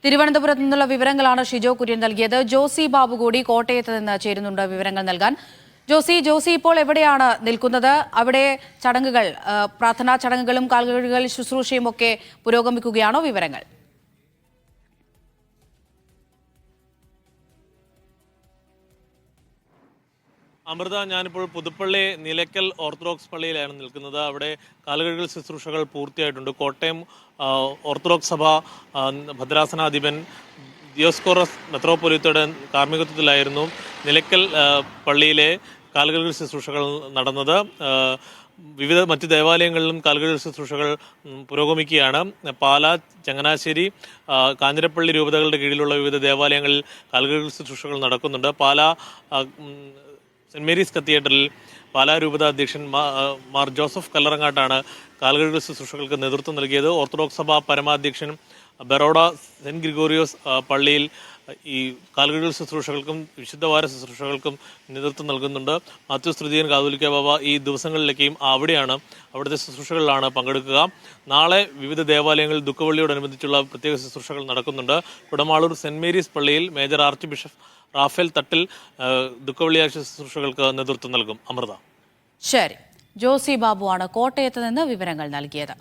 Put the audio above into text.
തിരുവനന്തപുരത്ത് നിന്നുള്ള വിവരങ്ങളാണ് ഷിജോ കുര്യൻ നൽകിയത്. ജോസി ബാബു കൂടി കോട്ടയത്ത് നിന്ന് ചേരുന്നുണ്ട് വിവരങ്ങൾ നൽകാൻ. ജോസി ഇപ്പോൾ എവിടെയാണ് നിൽക്കുന്നത്? അവിടെ ചടങ്ങുകൾ, പ്രാർത്ഥനാ ചടങ്ങുകളും കാൽകഴുകൽ ശുശ്രൂഷയും ഒക്കെ പുരോഗമിക്കുകയാണോ? വിവരങ്ങൾ. അമൃത, ഞാനിപ്പോൾ പുതുപ്പള്ളി നിലയ്ക്കൽ ഓർത്തഡോക്സ് പള്ളിയിലാണ് നിൽക്കുന്നത്. അവിടെ കാലുകഴുകൽ ശുശ്രൂഷകൾ പൂർത്തിയായിട്ടുണ്ട്. കോട്ടയം ഓർത്തഡോക്സ് സഭ ഭദ്രാസനാധിപൻ ദിയോസ്കോറസ് മെത്രോപൊലീത്തയുടെ കാർമ്മികത്വത്തിലായിരുന്നു നിലയ്ക്കൽ പള്ളിയിലെ കാലുകഴുകൽ ശുശ്രൂഷകൾ നടന്നത്. വിവിധ മറ്റ് ദേവാലയങ്ങളിലും കാൽകഴുകൽ ശുശ്രൂഷകൾ പുരോഗമിക്കുകയാണ്. പാലാ, ചങ്ങനാശ്ശേരി, കാഞ്ഞിരപ്പള്ളി രൂപതകളുടെ കീഴിലുള്ള വിവിധ ദേവാലയങ്ങളിൽ കാൽകഴുകൽ ശുശ്രൂഷകൾ നടക്കുന്നുണ്ട്. പാലാ സെന്റ് മേരീസ് കത്തീഡ്രലിൽ പാലാ രൂപത അധ്യക്ഷൻ മാർ ജോസഫ് കല്ലറങ്ങാട്ടാണ് കാൽകഴുകൽ ശുശ്രൂഷകൾക്ക് നേതൃത്വം നൽകിയത്. ഓർത്തഡോക്സ് സഭ പരമാധ്യക്ഷൻ ബറോഡ സെന്റ് ഗ്രിഗോറിയോസ് പള്ളിയിൽ ഈ കാൽകഴുകൽ ശുശ്രൂഷകൾക്കും വിശുദ്ധവാര ശുശ്രൂഷകൾക്കും നേതൃത്വം നൽകുന്നുണ്ട്. മാത്യൂസ് തൃതീയൻ കാതോലിക്ക ബാബ ഈ ദിവസങ്ങളിലേക്കും അവിടുത്തെ ശുശ്രൂഷകളിലാണ് പങ്കെടുക്കുക. നാളെ വിവിധ ദേവാലയങ്ങളിൽ ദുഃഖവെള്ളിയോടനുബന്ധിച്ചുള്ള പ്രത്യേക ശുശ്രൂഷകൾ നടക്കുന്നുണ്ട്. കുടമാളൂർ സെന്റ് മേരീസ് പള്ളിയിൽ major arch bishop Raphael Thattil ദുഃഖവെള്ളിയാഴ്ച ശുശ്രൂഷകൾക്ക് നേതൃത്വം നൽകും. അമൃത. ശരി, ജോസി ബാബു ആണ് കോട്ടയത്ത് നിന്ന് വിവരങ്ങൾ നൽകിയത്.